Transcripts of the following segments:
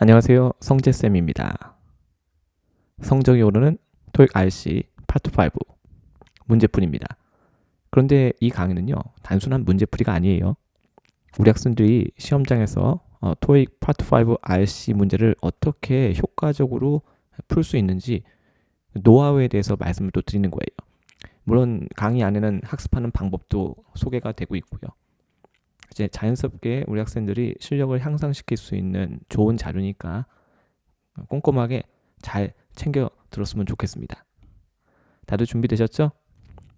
안녕하세요. 성재쌤입니다. 성적이 오르는 토익 RC 파트 5 문제풀이입니다. 그런데 이 강의는요, 단순한 문제풀이가 아니에요. 우리 학생들이 시험장에서 토익 파트 5 RC 문제를 어떻게 효과적으로 풀 수 있는지 노하우에 대해서 말씀을 또 드리는 거예요. 물론 강의 안에는 학습하는 방법도 소개가 되고 있고요. 이제 자연스럽게 우리 학생들이 실력을 향상시킬 수 있는 좋은 자료니까 꼼꼼하게 잘 챙겨 들었으면 좋겠습니다. 다들 준비되셨죠?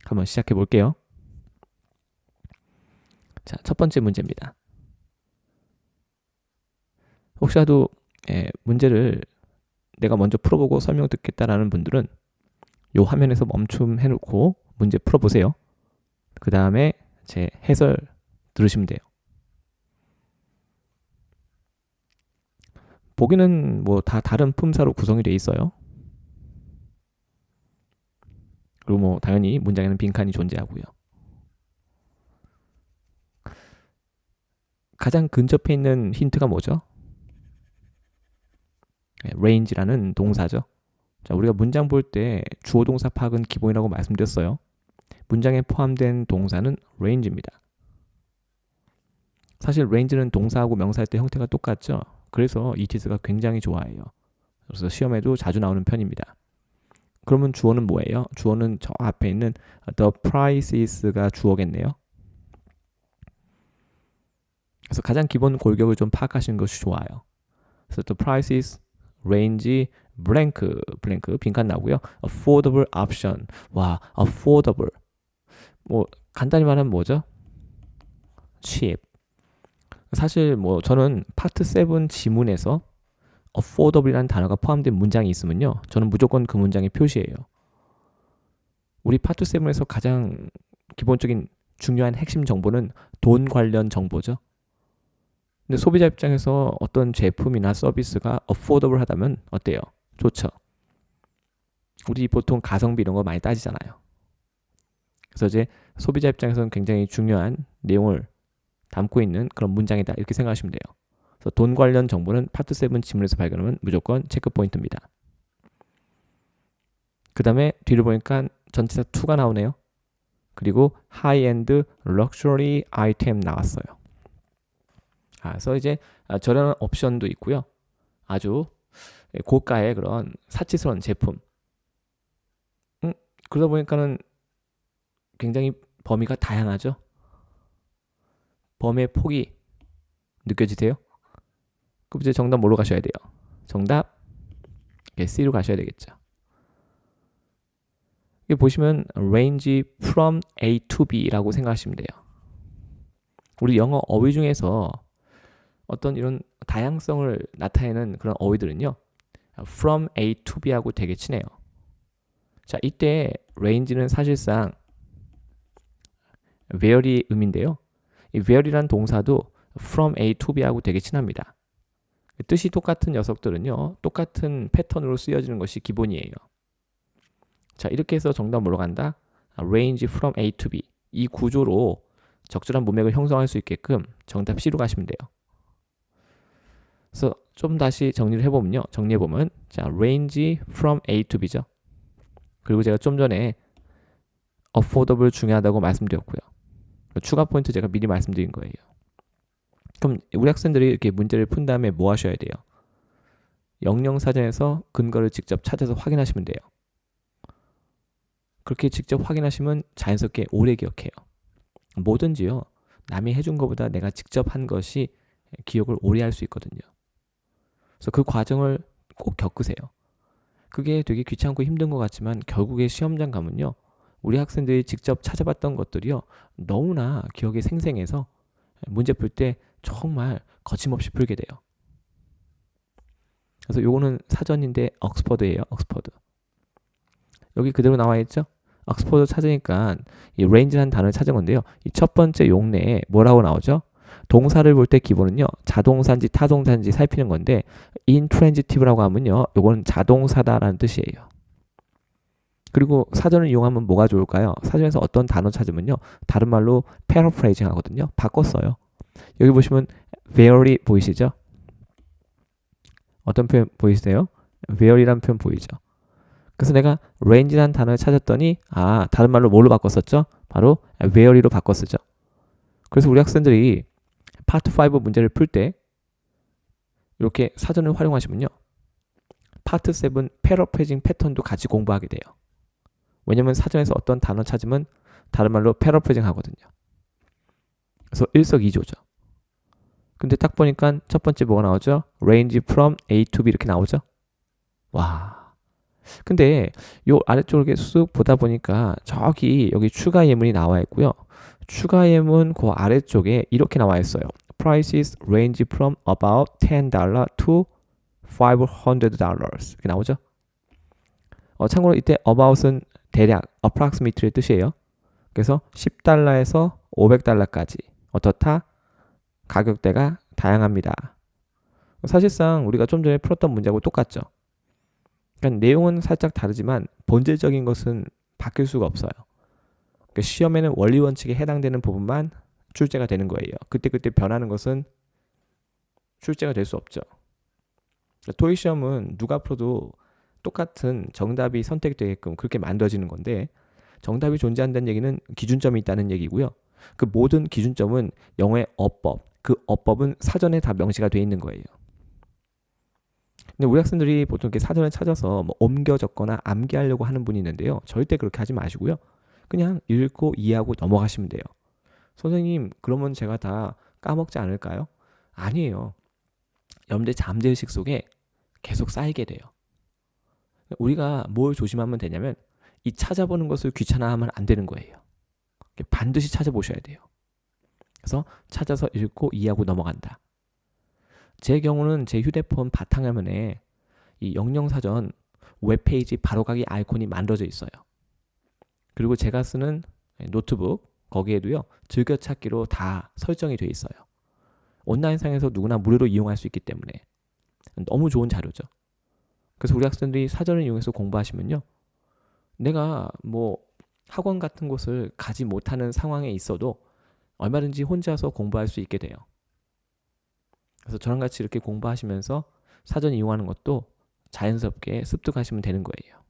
한번 시작해 볼게요. 자, 첫 번째 문제입니다. 혹시라도 문제를 내가 먼저 풀어보고 설명 듣겠다라는 분들은 이 화면에서 멈춤해 놓고 문제 풀어보세요. 그 다음에 제 해설 들으시면 돼요. 보기는 뭐 다 다른 품사로 구성이 되어 있어요. 그리고 뭐 당연히 문장에는 빈칸이 존재하고요. 가장 근접해 있는 힌트가 뭐죠? range라는 동사죠. 자, 우리가 문장 볼 때 주어 동사 파악은 기본이라고 말씀드렸어요. 문장에 포함된 동사는 range입니다. 사실 range는 동사하고 명사할 때 형태가 똑같죠. 그래서 it's가 굉장히 좋아해요. 그래서 시험에도 자주 나오는 편입니다. 그러면 주어는 뭐예요? 주어는 저 앞에 있는 the prices가 주어겠네요. 그래서 가장 기본 골격을 좀 파악하시는 것이 좋아요. 그래서 the prices, range, blank 빈칸 나오고요. affordable option. 와, affordable. 뭐 간단히 말하면 뭐죠? cheap. 사실 뭐 저는 파트 7 지문에서 affordable이라는 단어가 포함된 문장이 있으면요, 저는 무조건 그 문장의 표시예요. 우리 파트 7에서 가장 기본적인 중요한 핵심 정보는 돈 관련 정보죠. 근데 소비자 입장에서 어떤 제품이나 서비스가 affordable 하다면 어때요? 좋죠. 우리 보통 가성비 이런 거 많이 따지잖아요. 그래서 이제 소비자 입장에서는 굉장히 중요한 내용을 담고 있는 그런 문장이다, 이렇게 생각하시면 돼요. 그래서 돈 관련 정보는 파트 7 지문에서 발견하면 무조건 체크 포인트입니다. 그 다음에 뒤를 보니까 전치사 to가 나오네요. 그리고 하이엔드 럭셔리 아이템 나왔어요. 그래서 이제 저렴한 옵션도 있고요. 아주 고가의 그런 사치스러운 제품. 그러다 보니까는 굉장히 범위가 다양하죠. 범위의 폭이 느껴지세요? 그럼 이제 정답 뭘로 가셔야 돼요? 정답 C로 가셔야 되겠죠. 여기 보시면 range from A to B라고 생각하시면 돼요. 우리 영어 어휘 중에서 어떤 이런 다양성을 나타내는 그런 어휘들은요, from A to B하고 되게 친해요. 자, 이때 range는 사실상 where의 의미인데요. 이 where이라는 동사도 from A to B하고 되게 친합니다. 뜻이 똑같은 녀석들은요, 똑같은 패턴으로 쓰여지는 것이 기본이에요. 자, 이렇게 해서 정답 뭐로 간다? range from A to B. 이 구조로 적절한 문맥을 형성할 수 있게끔 정답 C로 가시면 돼요. 그래서 좀 다시 정리를 해보면요. 정리해보면, 자, range from A to B죠. 그리고 제가 좀 전에 affordable 중요하다고 말씀드렸고요. 추가 포인트 제가 미리 말씀드린 거예요. 그럼 우리 학생들이 이렇게 문제를 푼 다음에 뭐 하셔야 돼요? 영영사전에서 근거를 직접 찾아서 확인하시면 돼요. 그렇게 직접 확인하시면 자연스럽게 오래 기억해요. 뭐든지요, 남이 해준 것보다 내가 직접 한 것이 기억을 오래 할 수 있거든요. 그래서 그 과정을 꼭 겪으세요. 그게 되게 귀찮고 힘든 것 같지만 결국에 시험장 가면요, 우리 학생들이 직접 찾아봤던 것들이요, 너무나 기억에 생생해서 문제 풀 때 정말 거침없이 풀게 돼요. 그래서 요거는 사전인데 옥스퍼드예요. 옥스퍼드. 여기 그대로 나와 있죠? 옥스퍼드 찾으니까 이 range라는 단어를 찾은 건데요. 이 첫 번째 용례에 뭐라고 나오죠? 동사를 볼 때 기본은요, 자동사인지 타동사인지 살피는 건데 intransitive라고 하면요, 요거는 자동사다라는 뜻이에요. 그리고 사전을 이용하면 뭐가 좋을까요? 사전에서 어떤 단어 찾으면요, 다른 말로 paraphrasing 하거든요. 바꿨어요. 여기 보시면 very 보이시죠? 어떤 표현 보이세요? where이란 표현 보이죠? 그래서 내가 range라는 단어를 찾았더니 다른 말로 뭘로 바꿨었죠? 바로 where로 바꿨었죠. 그래서 우리 학생들이 파트 5 문제를 풀 때 이렇게 사전을 활용하시면요. 파트 7 패러프레이징 패턴도 같이 공부하게 돼요. 왜냐면 사전에서 어떤 단어 찾으면 다른 말로 패러프레이징 하거든요. 그래서 일석이조죠. 근데 딱 보니까 첫 번째 뭐가 나오죠? range from A to B 이렇게 나오죠? 와. 근데 요 아래쪽을 쑥 보다 보니까 저기 여기 추가 예문이 나와 있고요. 추가 예문 그 아래쪽에 이렇게 나와 있어요. Prices range from about $10 to $500 이렇게 나오죠. 참고로 이때 about은 대략 approximate의 뜻이에요. 그래서 $10에서 $500까지 어떻다? 가격대가 다양합니다. 사실상 우리가 좀 전에 풀었던 문제하고 똑같죠. 그러니까 내용은 살짝 다르지만 본질적인 것은 바뀔 수가 없어요. 그러니까 시험에는 원리 원칙에 해당되는 부분만 출제가 되는 거예요. 그때그때 변하는 것은 출제가 될 수 없죠. 그러니까 토익 시험은 누가 풀어도 똑같은 정답이 선택되게끔 그렇게 만들어지는 건데 정답이 존재한다는 얘기는 기준점이 있다는 얘기고요. 그 모든 기준점은 영어의 어법, 그 어법은 사전에 다 명시가 되어 있는 거예요. 근데 우리 학생들이 보통 이렇게 사전을 찾아서 뭐 옮겨 적거나 암기하려고 하는 분이 있는데요. 절대 그렇게 하지 마시고요. 그냥 읽고 이해하고 넘어가시면 돼요. 선생님, 그러면 제가 다 까먹지 않을까요? 아니에요. 여러분들 잠재의식 속에 계속 쌓이게 돼요. 우리가 뭘 조심하면 되냐면 이 찾아보는 것을 귀찮아하면 안 되는 거예요. 반드시 찾아보셔야 돼요. 그래서 찾아서 읽고 이해하고 넘어간다. 제 경우는 제 휴대폰 바탕화면에 이 영영사전 웹페이지 바로가기 아이콘이 만들어져 있어요. 그리고 제가 쓰는 노트북 거기에도요. 즐겨찾기로 다 설정이 되어 있어요. 온라인상에서 누구나 무료로 이용할 수 있기 때문에 너무 좋은 자료죠. 그래서 우리 학생들이 사전을 이용해서 공부하시면요. 내가 뭐 학원 같은 곳을 가지 못하는 상황에 있어도 얼마든지 혼자서 공부할 수 있게 돼요. 그래서 저랑 같이 이렇게 공부하시면서 사전 이용하는 것도 자연스럽게 습득하시면 되는 거예요.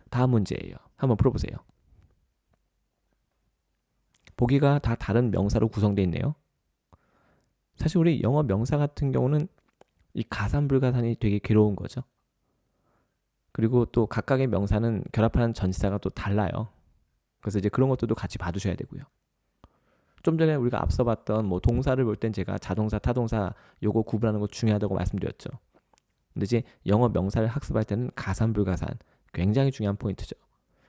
다음 문제예요. 한번 풀어보세요. 보기가 다 다른 명사로 구성되어 있네요. 사실 우리 영어 명사 같은 경우는 이 가산 불가산이 되게 괴로운 거죠. 그리고 또 각각의 명사는 결합하는 전치사가 또 달라요. 그래서 이제 그런 것들도 같이 봐두셔야 되고요. 좀 전에 우리가 앞서 봤던 뭐 동사를 볼 땐 제가 자동사, 타동사 요거 구분하는 거 중요하다고 말씀드렸죠. 근데 이제 영어 명사를 학습할 때는 가산, 불가산 굉장히 중요한 포인트죠.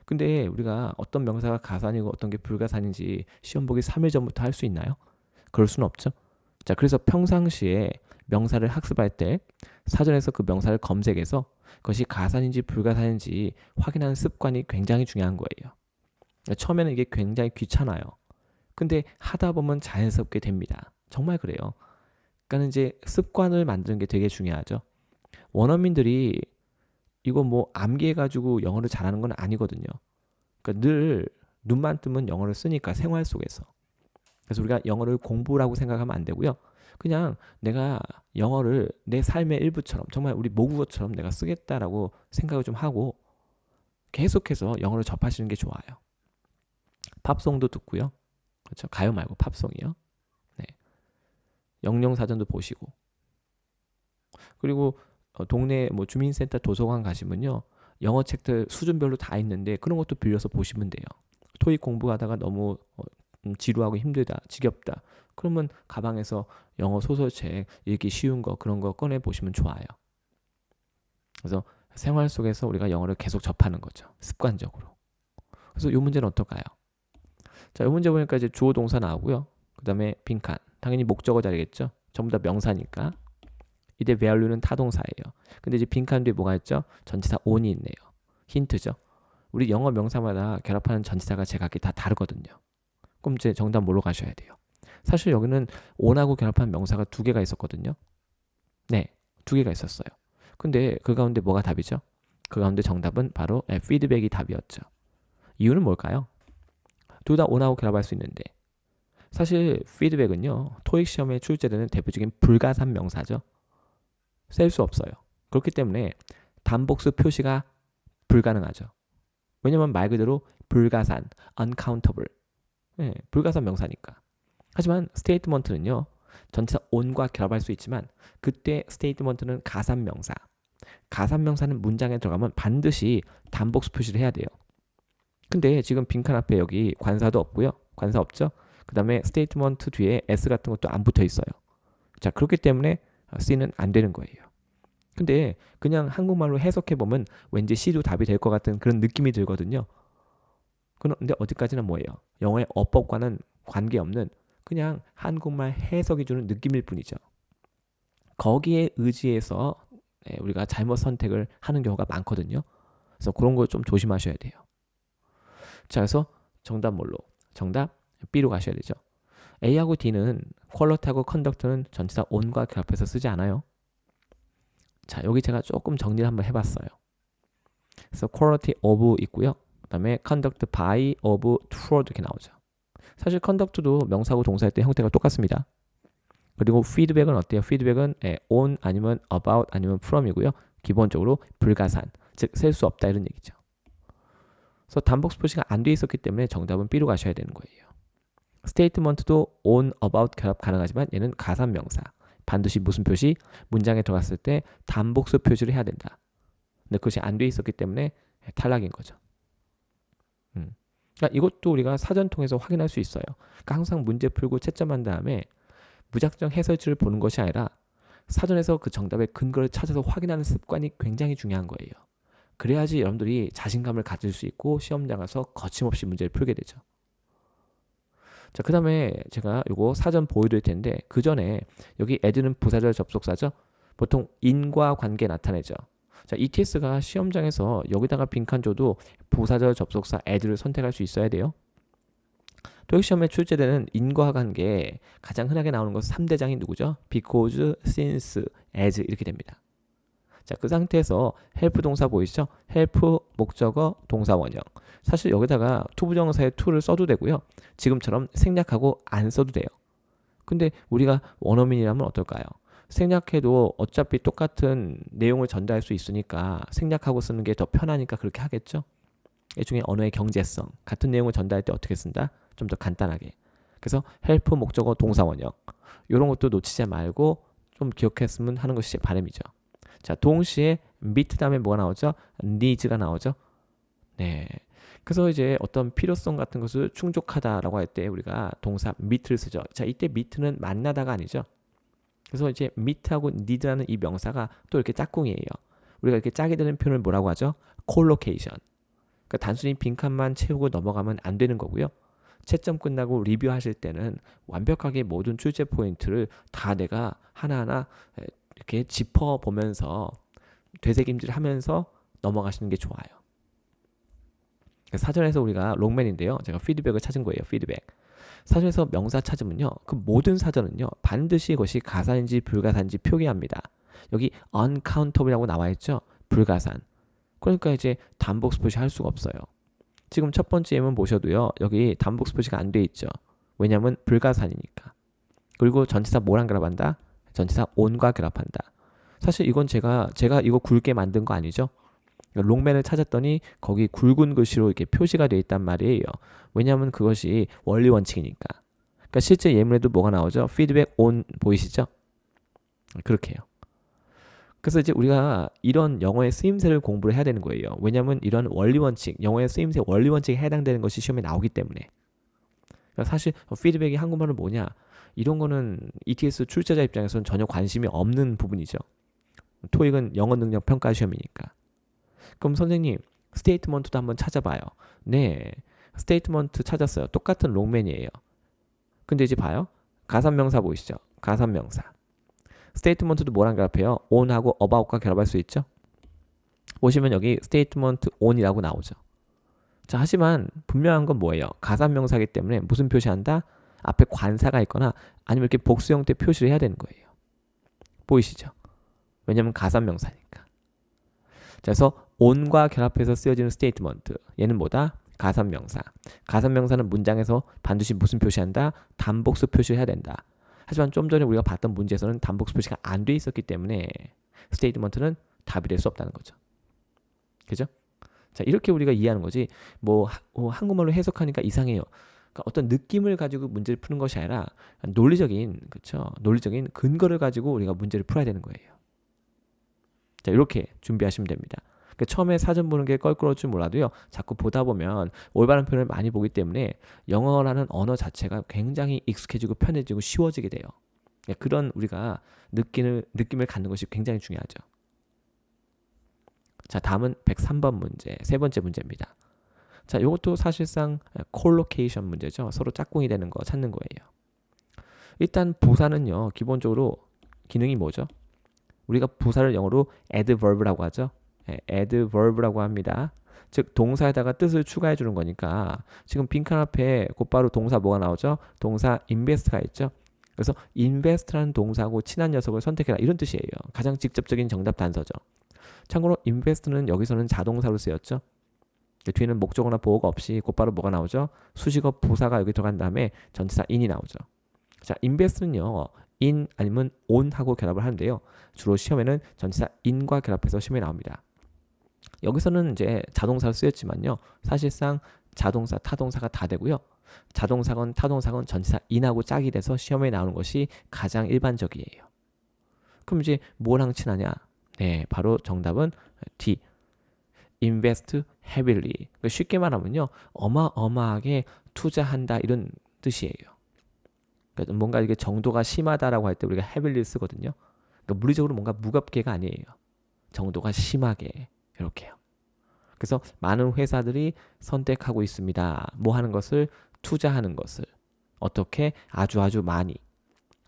근데 우리가 어떤 명사가 가산이고 어떤 게 불가산인지 시험 보기 3일 전부터 할 수 있나요? 그럴 수는 없죠. 자, 그래서 평상시에 명사를 학습할 때 사전에서 그 명사를 검색해서 그것이 가산인지 불가산인지 확인하는 습관이 굉장히 중요한 거예요. 처음에는 이게 굉장히 귀찮아요. 근데 하다 보면 자연스럽게 됩니다. 정말 그래요. 그러니까 이제 습관을 만드는 게 되게 중요하죠. 원어민들이 이거 뭐 암기해가지고 영어를 잘하는 건 아니거든요. 그러니까 늘 눈만 뜨면 영어를 쓰니까 생활 속에서. 그래서 우리가 영어를 공부라고 생각하면 안 되고요. 그냥 내가 영어를 내 삶의 일부처럼 정말 우리 모국어처럼 내가 쓰겠다라고 생각을 좀 하고 계속해서 영어를 접하시는 게 좋아요. 팝송도 듣고요. 그렇죠. 가요 말고 팝송이요. 네. 영영사전도 보시고. 그리고 동네 뭐 주민센터 도서관 가시면요. 영어 책들 수준별로 다 있는데 그런 것도 빌려서 보시면 돼요. 토익 공부하다가 너무 지루하고 힘들다, 지겹다. 그러면 가방에서 영어 소설책 읽기 쉬운 거 그런 거 꺼내 보시면 좋아요. 그래서 생활 속에서 우리가 영어를 계속 접하는 거죠. 습관적으로. 그래서 이 문제는 어떨까요? 자, 이 문제 보니까 이제 주어 동사 나오고요. 그 다음에 빈칸. 당연히 목적어 자리겠죠. 전부 다 명사니까. 이때 value는 타동사예요. 근데 이제 빈칸 뒤에 뭐가 있죠? 전치사 on이 있네요. 힌트죠. 우리 영어 명사마다 결합하는 전치사가 제각기 다 다르거든요. 그럼 이제 정답 뭘로 가셔야 돼요? 사실 여기는 on하고 결합한 명사가 2개가 있었거든요. 네, 2개가 있었어요. 근데 그 가운데 뭐가 답이죠? 그 가운데 정답은 바로 피드백이 답이었죠. 이유는 뭘까요? 둘 다 on하고 결합할 수 있는데 사실 피드백은요 토익 시험에 출제되는 대표적인 불가산 명사죠. 셀 수 없어요. 그렇기 때문에 단복수 표시가 불가능하죠. 왜냐면 말 그대로 불가산, uncountable. 네, 불가산 명사니까. 하지만 statement는요. 전치사 on과 결합할 수 있지만 그때 statement는 가산 명사. 가산 명사는 문장에 들어가면 반드시 단복수 표시를 해야 돼요. 근데 지금 빈칸 앞에 여기 관사도 없고요. 관사 없죠? 그 다음에 statement 뒤에 s 같은 것도 안 붙어 있어요. 자, 그렇기 때문에 C는 안 되는 거예요. 근데 그냥 한국말로 해석해보면 왠지 C도 답이 될 것 같은 그런 느낌이 들거든요. 근데 어디까지나 뭐예요? 영어의 어법과는 관계없는 그냥 한국말 해석이 주는 느낌일 뿐이죠. 거기에 의지해서 우리가 잘못 선택을 하는 경우가 많거든요. 그래서 그런 거 좀 조심하셔야 돼요. 자, 그래서 정답 뭘로? 정답 B로 가셔야 되죠. A하고 D는 퀄러티하고 컨덕트는 전치사 on과 결합해서 쓰지 않아요. 자, 여기 제가 조금 정리를 한번 해봤어요. 그래서 quality of 있고요. 그 다음에 conduct by, of, toward 이렇게 나오죠. 사실 conduct도 명사하고 동사할 때 형태가 똑같습니다. 그리고 feedback은 어때요? feedback은 on 아니면 about 아니면 from이고요. 기본적으로 불가산, 즉 셀 수 없다 이런 얘기죠. 그래서 단복수 표시가 안 돼 있었기 때문에 정답은 B로 가셔야 되는 거예요. statement도 on, about 결합 가능하지만 얘는 가산 명사. 반드시 무슨 표시? 문장에 들어갔을 때 단복수 표시를 해야 된다. 근데 그것이 안 돼 있었기 때문에 탈락인 거죠. 그러니까 이것도 우리가 사전 통해서 확인할 수 있어요. 그러니까 항상 문제 풀고 채점한 다음에 무작정 해설지를 보는 것이 아니라 사전에서 그 정답의 근거를 찾아서 확인하는 습관이 굉장히 중요한 거예요. 그래야지 여러분들이 자신감을 가질 수 있고 시험장 가서 거침없이 문제를 풀게 되죠. 자, 그 다음에 제가 이거 사전 보여드릴 텐데 그 전에 여기 as는 부사절 접속사죠. 보통 인과 관계 나타내죠. 자, ETS가 시험장에서 여기다가 빈칸 줘도 부사절 접속사 as를 선택할 수 있어야 돼요. 토익 시험에 출제되는 인과 관계 가장 흔하게 나오는 것은 3대장이 누구죠? because, since, as 이렇게 됩니다. 자, 그 상태에서 help 동사 보이시죠? help 목적어 동사 원형. 사실 여기다가 투부정사의 to를 써도 되고요. 지금처럼 생략하고 안 써도 돼요. 근데 우리가 원어민이라면 어떨까요? 생략해도 어차피 똑같은 내용을 전달할 수 있으니까 생략하고 쓰는 게 더 편하니까 그렇게 하겠죠? 일종의 언어의 경제성. 같은 내용을 전달할 때 어떻게 쓴다? 좀 더 간단하게. 그래서 help 목적어 동사 원형. 이런 것도 놓치지 말고 좀 기억했으면 하는 것이 제 바람이죠. 자, 동시에 meet 다음에 뭐가 나오죠? needs가 나오죠. 네. 그래서 이제 어떤 필요성 같은 것을 충족하다라고 할 때 우리가 동사 meet를 쓰죠. 자, 이때 meet는 만나다가 아니죠. 그래서 이제 meet하고 need라는 이 명사가 또 이렇게 짝꿍이에요. 우리가 이렇게 짝이 되는 표현을 뭐라고 하죠? collocation. 그러니까 단순히 빈칸만 채우고 넘어가면 안 되는 거고요. 채점 끝나고 리뷰하실 때는 완벽하게 모든 출제 포인트를 다 내가 하나하나 이렇게 짚어보면서 되새김질하면서 넘어가시는 게 좋아요. 사전에서 우리가 롱맨인데요. 제가 피드백을 찾은 거예요. 피드백. 사전에서 명사 찾으면요. 그 모든 사전은요. 반드시 이것이 가산인지 불가산인지 표기합니다. 여기 uncountable이라고 나와 있죠. 불가산. 그러니까 이제 단복수 표시 할 수가 없어요. 지금 첫 번째 예문 보셔도요. 여기 단복수 표시가 안 돼 있죠. 왜냐하면 불가산이니까. 그리고 전치사 뭐랑 결합한다? 전치사 on과 결합한다. 사실 이건 제가 이거 굵게 만든 거 아니죠? 롱맨을 찾았더니 거기 굵은 글씨로 이렇게 표시가 되어 있단 말이에요. 왜냐하면 그것이 원리 원칙이니까. 그러니까 실제 예문에도 뭐가 나오죠? 피드백 on 보이시죠? 그렇게 해요. 그래서 이제 우리가 이런 영어의 쓰임새를 공부를 해야 되는 거예요. 왜냐하면 이런 원리 원칙, 영어의 쓰임새 원리 원칙에 해당되는 것이 시험에 나오기 때문에. 그러니까 사실 피드백이 한국말은 뭐냐? 이런 거는 ETS 출제자 입장에서는 전혀 관심이 없는 부분이죠. 토익은 영어 능력 평가 시험이니까. 그럼 선생님, 스테이트먼트도 한번 찾아봐요. 네, 스테이트먼트 찾았어요. 똑같은 롱맨이에요. 근데 이제 봐요. 가산명사 보이시죠? 가산명사. 스테이트먼트도 뭐랑 결합해요? on하고 about과 결합할 수 있죠? 보시면 여기 스테이트먼트 on이라고 나오죠. 자, 하지만 분명한 건 뭐예요? 가산명사이기 때문에 무슨 표시한다? 앞에 관사가 있거나 아니면 이렇게 복수 형태 표시를 해야 되는 거예요. 보이시죠? 왜냐면 가산명사니까. 자, 그래서 on과 결합해서 쓰여지는 스테이트먼트. 얘는 뭐다? 가산명사. 가산명사는 문장에서 반드시 무슨 표시한다? 단복수 표시를 해야 된다. 하지만 좀 전에 우리가 봤던 문제에서는 단복수 표시가 안 돼 있었기 때문에 스테이트먼트는 답이 될 수 없다는 거죠. 그죠? 자, 이렇게 우리가 이해하는 거지. 뭐 한국말로 해석하니까 이상해요. 그러니까 어떤 느낌을 가지고 문제를 푸는 것이 아니라 논리적인, 그렇죠? 논리적인 근거를 가지고 우리가 문제를 풀어야 되는 거예요. 자, 이렇게 준비하시면 됩니다. 그러니까 처음에 사전 보는 게 껄끄러울 줄 몰라도요. 자꾸 보다 보면 올바른 표현을 많이 보기 때문에 영어라는 언어 자체가 굉장히 익숙해지고 편해지고 쉬워지게 돼요. 그러니까 그런 우리가 느낌을 갖는 것이 굉장히 중요하죠. 자, 다음은 103번 문제, 세 번째 문제입니다. 자, 이것도 사실상 콜로케이션 문제죠. 서로 짝꿍이 되는 거 찾는 거예요. 일단 부사는요, 기본적으로 기능이 뭐죠? 우리가 부사를 영어로 adverb라고 하죠. adverb라고 합니다. 즉 동사에다가 뜻을 추가해 주는 거니까 지금 빈칸 앞에 곧바로 동사 뭐가 나오죠? 동사 invest가 있죠. 그래서 invest라는 동사하고 친한 녀석을 선택해라 이런 뜻이에요. 가장 직접적인 정답 단서죠. 참고로 invest는 여기서는 자동사로 쓰였죠. 뒤에는 목적어나 보어가 없이 곧바로 뭐가 나오죠? 수식어 부사가 여기 들어간 다음에 전치사 in이 나오죠. 자, invest는요. in 아니면 on하고 결합을 하는데요. 주로 시험에는 전치사 in과 결합해서 시험에 나옵니다. 여기서는 이제 자동사로 쓰였지만요. 사실상 자동사, 타동사가 다 되고요. 자동사건 타동사건 전치사 in하고 짝이 돼서 시험에 나오는 것이 가장 일반적이에요. 그럼 이제 뭐랑 친하냐? 네, 바로 정답은 D. invest heavily. 쉽게 말하면요. 어마어마하게 투자한다 이런 뜻이에요. 그러니까 뭔가 이게 정도가 심하다라고 할 때 우리가 heavily를 쓰거든요. 그러니까 물리적으로 뭔가 무겁게가 아니에요. 정도가 심하게 이렇게요. 그래서 많은 회사들이 선택하고 있습니다. 뭐 하는 것을 투자하는 것을 어떻게 아주 많이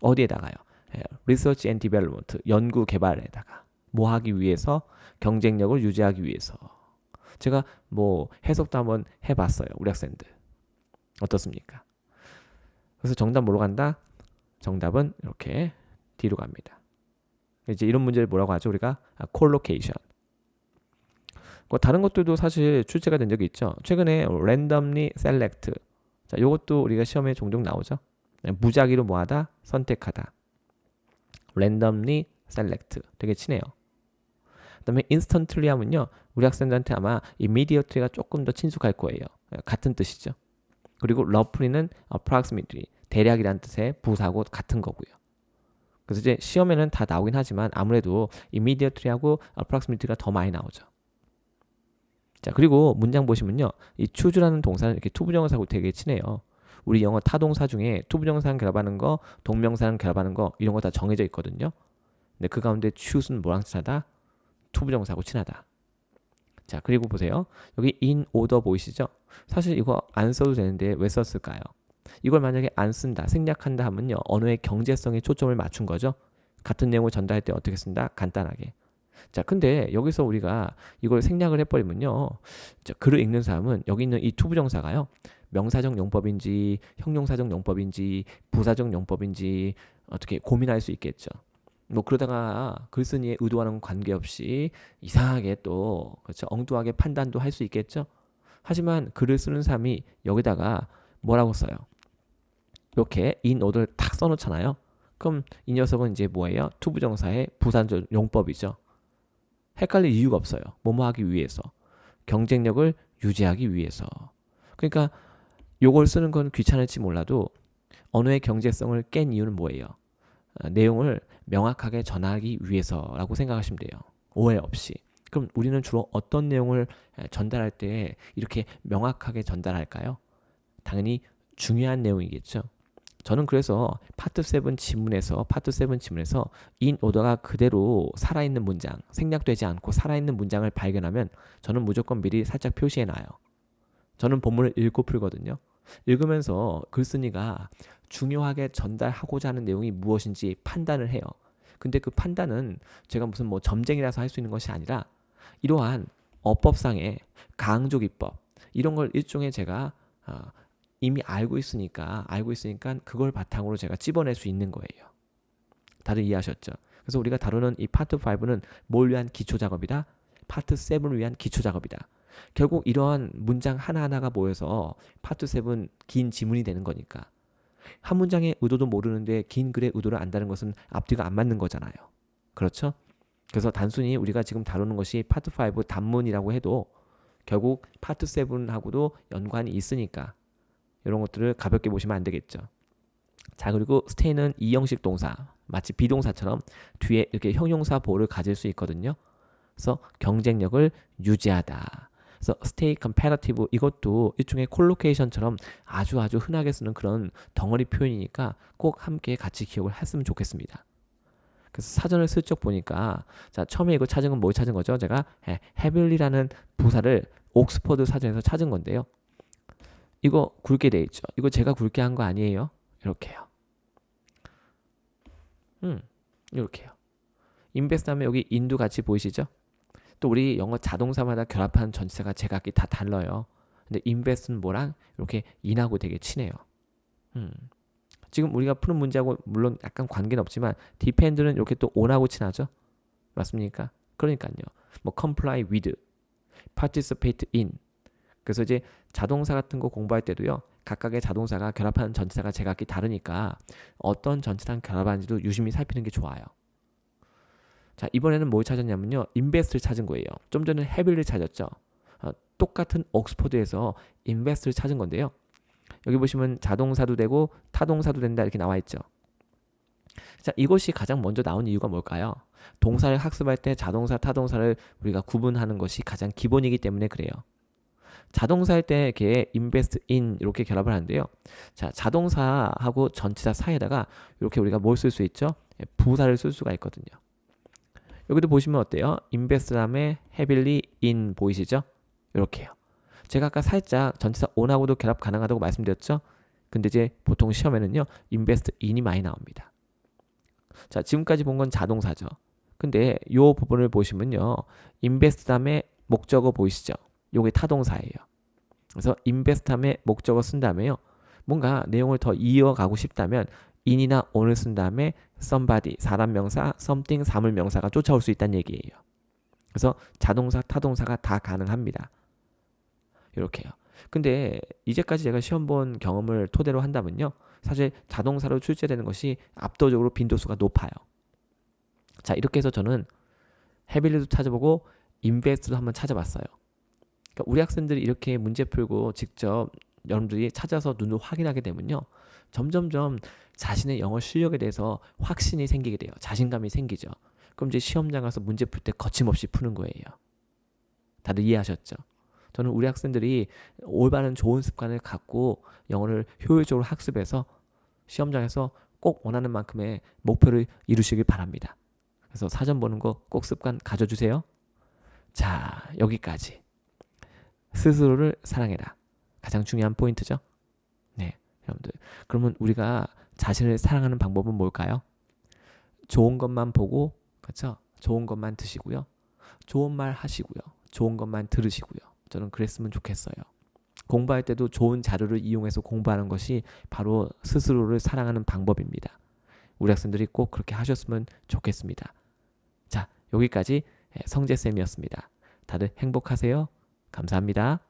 어디에다가요? Research and Development 연구 개발에다가 뭐 하기 위해서 경쟁력을 유지하기 위해서 제가 뭐 해석도 한번 해봤어요. 우리 학생들 어떻습니까? 그래서 정답 뭐로 간다? 정답은 이렇게 D로 갑니다. 이제 이런 문제를 뭐라고 하죠? 우리가 콜로케이션. 다른 것들도 사실 출제가 된 적이 있죠. 최근에 randomly select. 자, 이것도 우리가 시험에 종종 나오죠. 무작위로 뭐하다? 선택하다. randomly select. 되게 친해요. 그다음에 instantly 하면요. 우리 학생들한테 아마 immediately가 조금 더 친숙할 거예요. 같은 뜻이죠. 그리고 roughly는 approximately. 대략이라는 뜻의 부사하고 같은 거고요. 그래서 이제 시험에는 다 나오긴 하지만 아무래도 immediately하고 approximately가 더 많이 나오죠. 자, 그리고 문장 보시면요. 이 choose라는 동사는 이렇게 투부정사하고 되게 친해요. 우리 영어 타동사 중에 투부정사랑 결합하는 거, 동명사랑 결합하는 거 이런 거 다 정해져 있거든요. 근데 그 가운데 choose는 뭐랑 친하다? 투부정사하고 친하다. 자, 그리고 보세요. 여기 in order 보이시죠? 사실 이거 안 써도 되는데 왜 썼을까요? 이걸 만약에 안 쓴다, 생략한다 하면요. 언어의 경제성에 초점을 맞춘 거죠. 같은 내용을 전달할 때 어떻게 쓴다? 간단하게. 자, 근데 여기서 우리가 이걸 생략을 해버리면요. 자, 글을 읽는 사람은 여기 있는 이 투부정사가요. 명사적 용법인지 형용사적 용법인지 부사적 용법인지 어떻게 고민할 수 있겠죠. 뭐 그러다가 글쓴이의 의도와는 관계없이 이상하게 또 그렇죠. 엉뚱하게 판단도 할 수 있겠죠. 하지만 글을 쓰는 사람이 여기다가 뭐라고 써요? 이렇게 in order를 탁 써놓잖아요. 그럼 이 녀석은 이제 뭐예요? 투부정사의 부사적 용법이죠. 헷갈릴 이유가 없어요. 뭐뭐 하기 위해서. 경쟁력을 유지하기 위해서. 그러니까 요걸 쓰는 건 귀찮을지 몰라도 언어의 경제성을 깬 이유는 뭐예요? 내용을 명확하게 전하기 위해서라고 생각하시면 돼요. 오해 없이. 그럼 우리는 주로 어떤 내용을 전달할 때 이렇게 명확하게 전달할까요? 당연히 중요한 내용이겠죠. 저는 그래서 파트 7 지문에서 in order가 그대로 살아있는 문장, 생략되지 않고 살아있는 문장을 발견하면 저는 무조건 미리 살짝 표시해놔요. 저는 본문을 읽고 풀거든요. 읽으면서 글쓴이가 중요하게 전달하고자 하는 내용이 무엇인지 판단을 해요. 근데 그 판단은 제가 무슨 뭐 점쟁이라서 할 수 있는 것이 아니라 이러한 어법상의 강조 기법 이런 걸 일종의 제가 이미 알고 있으니까 그걸 바탕으로 제가 찝어낼 수 있는 거예요. 다들 이해하셨죠? 그래서 우리가 다루는 이 파트 5는 뭘 위한 기초 작업이다? 파트 7을 위한 기초 작업이다. 결국 이러한 문장 하나하나가 모여서 파트 7 긴 지문이 되는 거니까 한 문장의 의도도 모르는데 긴 글의 의도를 안다는 것은 앞뒤가 안 맞는 거잖아요. 그렇죠? 그래서 단순히 우리가 지금 다루는 것이 파트 5 단문이라고 해도 결국 파트 7하고도 연관이 있으니까 이런 것들을 가볍게 보시면 안 되겠죠. 자, 그리고 stay는 이형식 동사, 마치 비동사처럼 뒤에 이렇게 형용사 보호를 가질 수 있거든요. 그래서 경쟁력을 유지하다. 그래서 stay competitive 이것도 일종의 콜로케이션처럼 아주 흔하게 쓰는 그런 덩어리 표현이니까 꼭 함께 같이 기억을 했으면 좋겠습니다. 그래서 사전을 슬쩍 보니까 자, 처음에 이거 찾은 건 뭘 찾은 거죠? 제가 heavily라는 부사를 옥스퍼드 사전에서 찾은 건데요. 이거 굵게 돼 있죠. 이거 제가 굵게 한 거 아니에요. 이렇게요. 이렇게요. invest 하면 여기 in도 같이 보이시죠? 또 우리 영어 자동사마다 결합하는 전치사가 제각기 다 달라요. 근데 invest는 뭐랑 이렇게 in하고 되게 친해요. 지금 우리가 푸는 문제하고 물론 약간 관계는 없지만 depend는 이렇게 또 on하고 친하죠. 맞습니까? 그러니까요. 뭐 comply with, participate in. 그래서 이제 자동사 같은 거 공부할 때도요. 각각의 자동사가 결합하는 전치사가 제각기 다르니까 어떤 전치사랑 결합하는지도 유심히 살피는 게 좋아요. 자, 이번에는 뭘 찾았냐면요. invest를 찾은 거예요. 좀 전에 heavy를 찾았죠. 똑같은 옥스퍼드에서 invest를 찾은 건데요. 여기 보시면 자동사도 되고 타동사도 된다 이렇게 나와 있죠. 자, 이것이 가장 먼저 나온 이유가 뭘까요? 동사를 학습할 때 자동사, 타동사를 우리가 구분하는 것이 가장 기본이기 때문에 그래요. 자동사일 때 이렇게 invest in 이렇게 결합을 하는데요. 자, 자동사하고 전치사 사이에다가 이렇게 우리가 뭘 쓸 수 있죠? 부사를 쓸 수가 있거든요. 여기도 보시면 어때요? invest 다음에 heavily in 보이시죠? 이렇게요. 제가 아까 살짝 전치사 on하고도 결합 가능하다고 말씀드렸죠? 근데 이제 보통 시험에는요. invest in이 많이 나옵니다. 자, 지금까지 본 건 자동사죠. 근데 이 부분을 보시면요. invest 다음에 목적어 보이시죠? 요게 타동사예요. 그래서 invest 다음에 목적어 쓴 다음에요. 뭔가 내용을 더 이어가고 싶다면 in이나 on을 쓴 다음에 somebody, 사람 명사, something, 사물 명사가 쫓아올 수 있다는 얘기예요. 그래서 자동사, 타동사가 다 가능합니다. 이렇게요. 근데 이제까지 제가 시험 본 경험을 토대로 한다면요. 사실 자동사로 출제되는 것이 압도적으로 빈도수가 높아요. 자, 이렇게 해서 저는 heavily도 찾아보고 invest도 한번 찾아봤어요. 그러니까 우리 학생들이 이렇게 문제 풀고 직접 여러분들이 찾아서 눈으로 확인하게 되면요. 점점점 자신의 영어 실력에 대해서 확신이 생기게 돼요. 자신감이 생기죠. 그럼 이제 시험장 가서 문제 풀 때 거침없이 푸는 거예요. 다들 이해하셨죠? 저는 우리 학생들이 올바른 좋은 습관을 갖고 영어를 효율적으로 학습해서 시험장에서 꼭 원하는 만큼의 목표를 이루시길 바랍니다. 그래서 사전 보는 거 꼭 습관 가져주세요. 자, 여기까지. 스스로를 사랑해라. 가장 중요한 포인트죠. 네, 여러분들. 그러면 우리가 자신을 사랑하는 방법은 뭘까요? 좋은 것만 보고, 그렇죠? 좋은 것만 드시고요. 좋은 말 하시고요. 좋은 것만 들으시고요. 저는 그랬으면 좋겠어요. 공부할 때도 좋은 자료를 이용해서 공부하는 것이 바로 스스로를 사랑하는 방법입니다. 우리 학생들이 꼭 그렇게 하셨으면 좋겠습니다. 자, 여기까지 성재쌤이었습니다. 다들 행복하세요. 감사합니다.